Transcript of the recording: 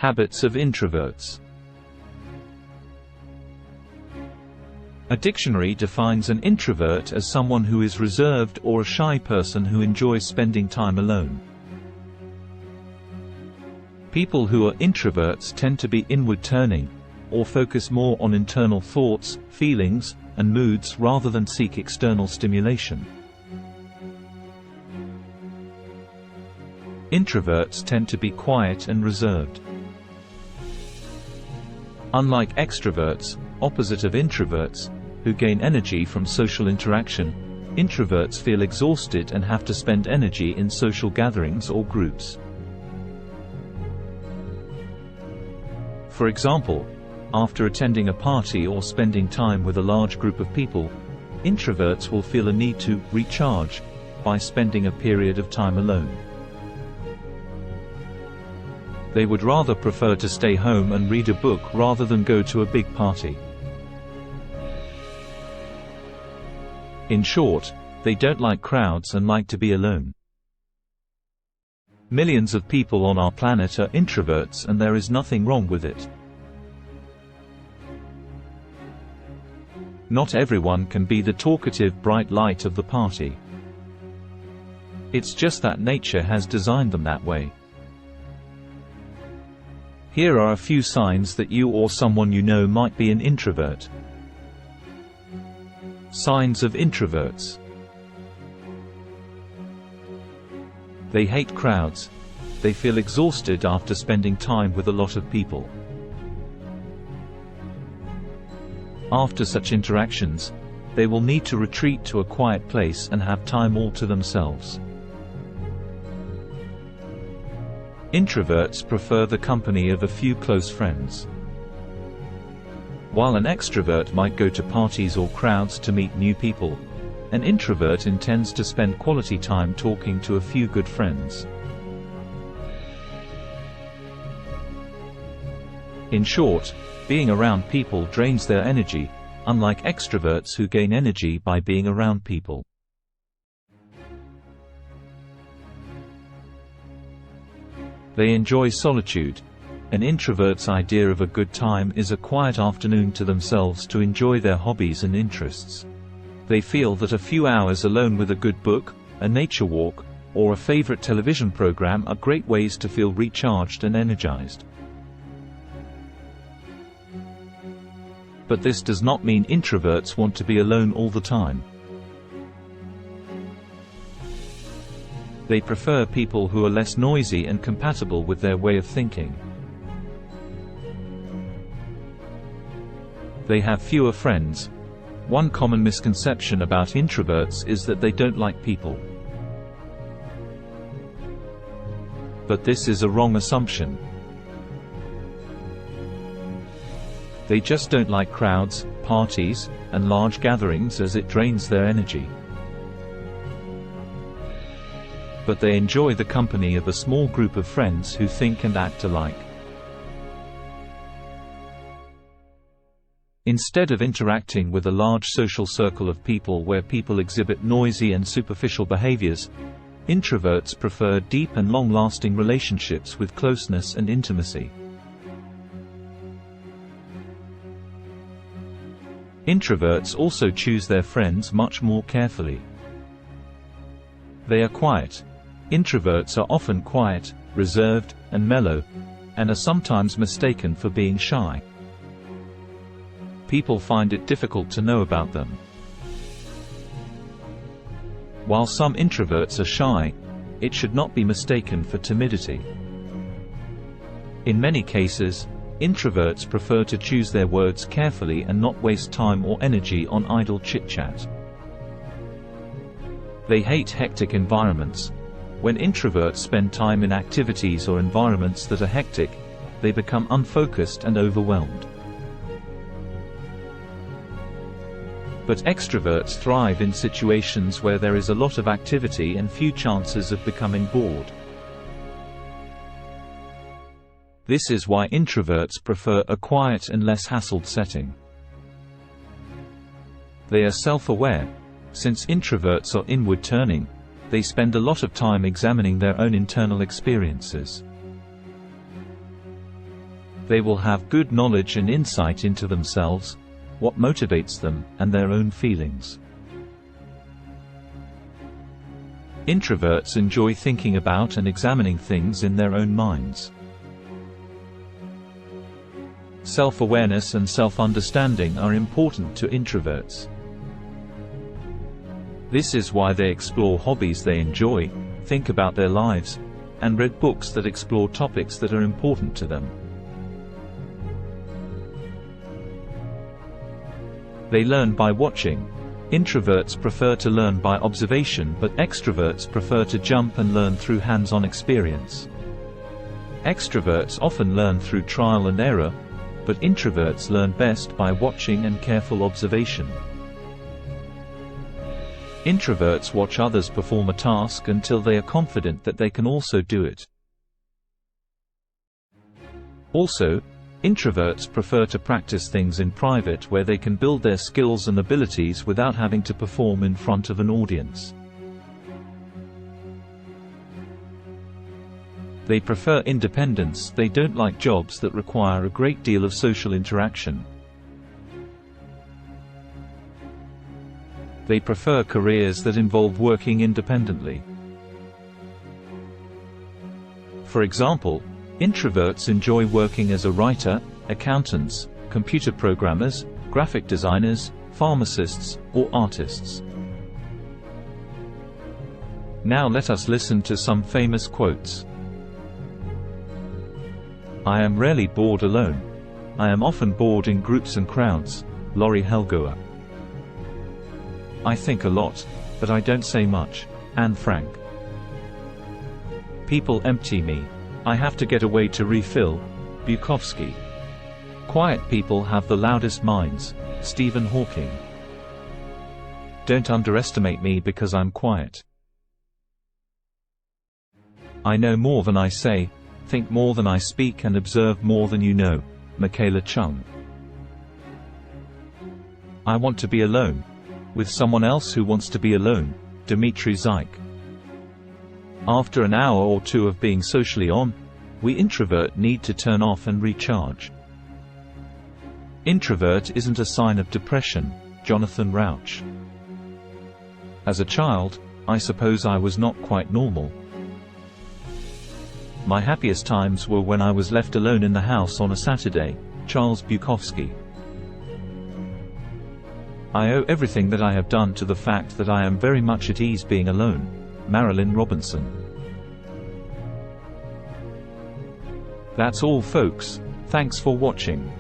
Habits of introverts. A dictionary defines an introvert as someone who is reserved or a shy person who enjoys spending time alone. People who are introverts tend to be inward-turning, or focus more on internal thoughts, feelings, and moods rather than seek external stimulation. Introverts tend to be quiet and reserved. Unlike extroverts, opposite of introverts, who gain energy from social interaction, introverts feel exhausted and have to spend energy in social gatherings or groups. For example, after attending a party or spending time with a large group of people, introverts will feel a need to recharge by spending a period of time alone. They would rather prefer to stay home and read a book rather than go to a big party. In short, they don't like crowds and like to be alone. Millions of people on our planet are introverts, and there is nothing wrong with it. Not everyone can be the talkative bright light of the party. It's just that nature has designed them that way. Here are a few signs that you or someone you know might be an introvert. Signs of introverts. They hate crowds. They feel exhausted after spending time with a lot of people. After such interactions, they will need to retreat to a quiet place and have time all to themselves. Introverts prefer the company of a few close friends. While an extrovert might go to parties or crowds to meet new people, an introvert intends to spend quality time talking to a few good friends. In short, being around people drains their energy, unlike extroverts who gain energy by being around people. They enjoy solitude. An introvert's idea of a good time is a quiet afternoon to themselves to enjoy their hobbies and interests. They feel that a few hours alone with a good book, a nature walk, or a favorite television program are great ways to feel recharged and energized. But this does not mean introverts want to be alone all the time. They prefer people who are less noisy and compatible with their way of thinking. They have fewer friends. One common misconception about introverts is that they don't like people. But this is a wrong assumption. They just don't like crowds, parties, and large gatherings as it drains their energy. But they enjoy the company of a small group of friends who think and act alike. Instead of interacting with a large social circle of people where people exhibit noisy and superficial behaviors, introverts prefer deep and long-lasting relationships with closeness and intimacy. Introverts also choose their friends much more carefully. They are quiet. Introverts are often quiet, reserved, and mellow, and are sometimes mistaken for being shy. People find it difficult to know about them. While some introverts are shy, it should not be mistaken for timidity. In many cases, introverts prefer to choose their words carefully and not waste time or energy on idle chit-chat. They hate hectic environments. When introverts spend time in activities or environments that are hectic, they become unfocused and overwhelmed. But extroverts thrive in situations where there is a lot of activity and few chances of becoming bored. This is why introverts prefer a quiet and less hassled setting. They are self-aware. Since introverts are inward-turning, they spend a lot of time examining their own internal experiences. They will have good knowledge and insight into themselves, what motivates them, and their own feelings. Introverts enjoy thinking about and examining things in their own minds. Self-awareness and self-understanding are important to introverts. This is why they explore hobbies they enjoy, think about their lives, and read books that explore topics that are important to them. They learn by watching. Introverts prefer to learn by observation, but extroverts prefer to jump and learn through hands-on experience. Extroverts often learn through trial and error, but introverts learn best by watching and careful observation. Introverts watch others perform a task until they are confident that they can also do it. Also, introverts prefer to practice things in private where they can build their skills and abilities without having to perform in front of an audience. They prefer independence. They don't like jobs that require a great deal of social interaction. They prefer careers that involve working independently. For example, introverts enjoy working as a writer, accountants, computer programmers, graphic designers, pharmacists, or artists. Now let us listen to some famous quotes. I am rarely bored alone. I am often bored in groups and crowds. Laurie Helgoer. I think a lot, but I don't say much. Anne Frank. People empty me. I have to get away to refill. Bukowski. Quiet people have the loudest minds. Stephen Hawking. Don't underestimate me because I'm quiet. I know more than I say, think more than I speak, and observe more than you know. Michaela Chung. I want to be alone. With someone else who wants to be alone. Dmitry Zyk. After an hour or two of being socially on, we introvert need to turn off and recharge. Introvert isn't a sign of depression. Jonathan Rauch. As a child, I suppose I was not quite normal. My happiest times were when I was left alone in the house on a Saturday. Charles Bukowski. I owe everything that I have done to the fact that I am very much at ease being alone. Marilyn Robinson. That's all, folks. Thanks for watching.